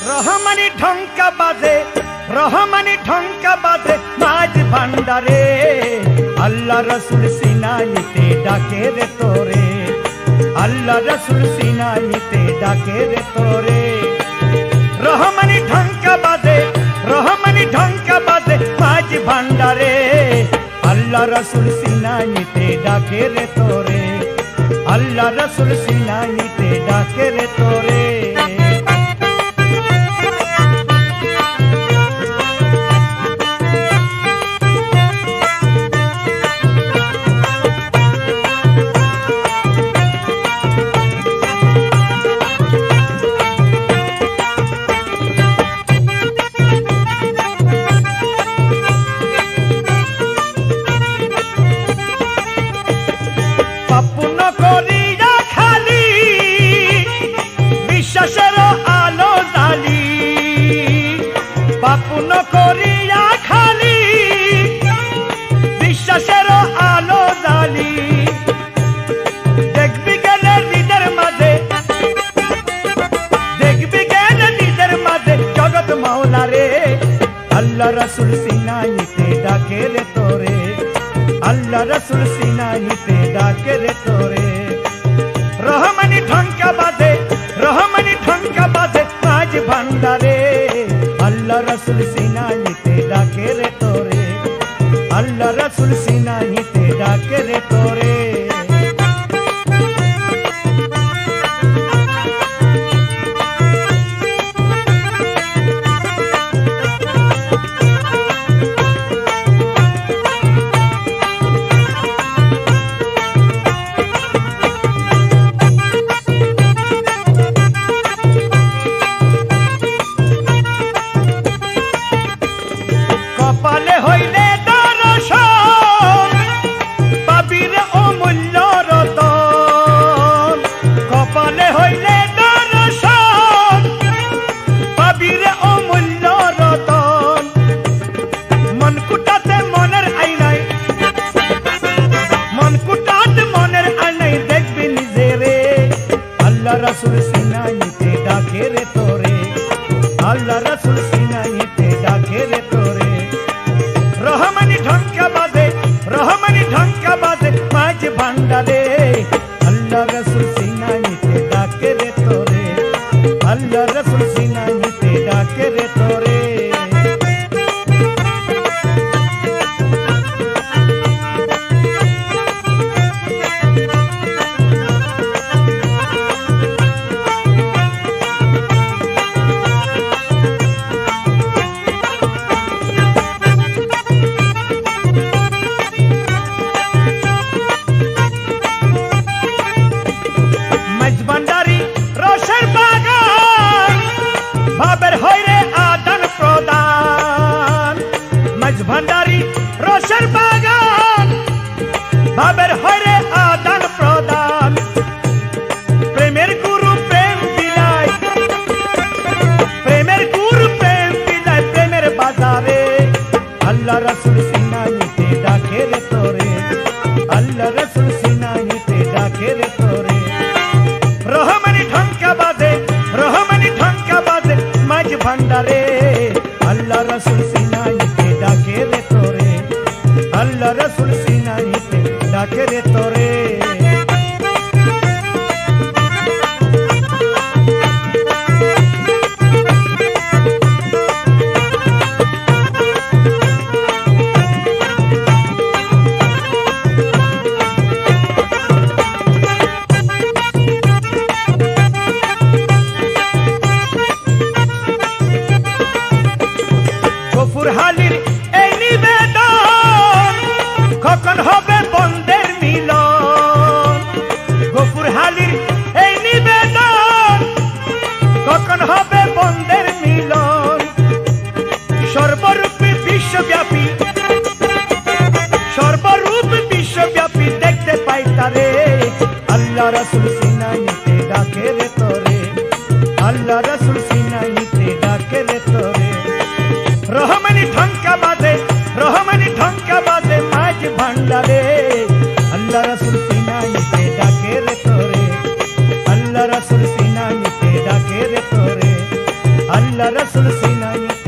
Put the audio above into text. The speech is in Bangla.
রহমানি ঢঙ্কা বাজে রহমানি ঢঙ্কা বাজে মাঝ ভান্ডারে আল্লাহ রসুল সিনাইতে ডাকে রে তোরে আল্লাহ রসুল সিনাইতে ডাকে রে তোরে রহমানি ঢঙ্কা বাজে মাঝ ভান্ডারে আল্লাহ রসুল সিনাইতে ডাকে রে তোরে আল্লাহ রসুল সিনাইতে ডাকে রে তোরে পাপুন করিয়া খালি বিশ্বাসের আলো জালি দেখবি গেলে নিজের মাঝে জগৎ মাওলা রে আল্লাহ রসুল সিনাইতে ডাকে রে তোরে আল্লাহ রসুল সিনাইতে ডাকে রে তোরে রহমানি ঢঙ্কা বাজে মাঝ ভান্ডারে আল্লাহ রসুল সিনাইতে ডাকে রে তোরে আল্লাহ রসুল সিনাইতে ডাকে রে তোরে কপালে হইলে দর্শন পাবি রে অমূল্য রতন কপালে হইলে দর্শন পাবি রে অমূল্য রতন মন কুটাতে মনের আইনাই দেখবি নিজে রে আল্লাহ রসুল সিনাইতে ডাকে রে তোরে আল্লাহ রসুল সিনাইতে ডাকে রে তোরে রহমানি ঢঙ্কা বাজে মাঝ ভান্ডারে আল্লাহ রসুল সিনাইতে ডাকে রে তোরে আল্লাহ রসুল সিনাইতে ডাকে রে তোরে ভাবের হইরে আদান প্রদান মাঝ ভান্ডারি রসের বাগান ভাবের হইরে আদান প্রদান প্রেমের গুরু প্রেম বিলাই প্রেমের বাজারে আল্লাহ রসুল সিনাইতে ডাকে রে তোরে আল্লাহ রসুল সিনাইতে ডাকে রে তোরে রহমানি ঢঙ্কা বাজে মাঝ ভান্ডারে আল্লাহ রসুল সিনাইতে ডাকে রে তোরে আল্লাহ রসুল সিনাইতে ডাকে রে তোরে গফুরহালির এই নিবেদন কখন হবে বন্দের মিলন গফুরহালির এই নিবেদন কখন হবে বন্দের মিলন সর্বরূপ বিশ্বব্যাপী দেখতে পাই তারে আল্লাহ রসুল সিনাইতে ডাকে রে তোরে আল্লাহ রসুল সিনাইতে ডাকে রে তোরে রহমানি ঢঙ্কা বাজে মাঝ ভান্ডারে আল্লাহ রসুল সিনাইতে ডাকে রে তোরে আল্লাহ রসুল সিনাইতে ডাকে রে তোরে আল্লাহ আল্লাহ রসুল সিনাইতে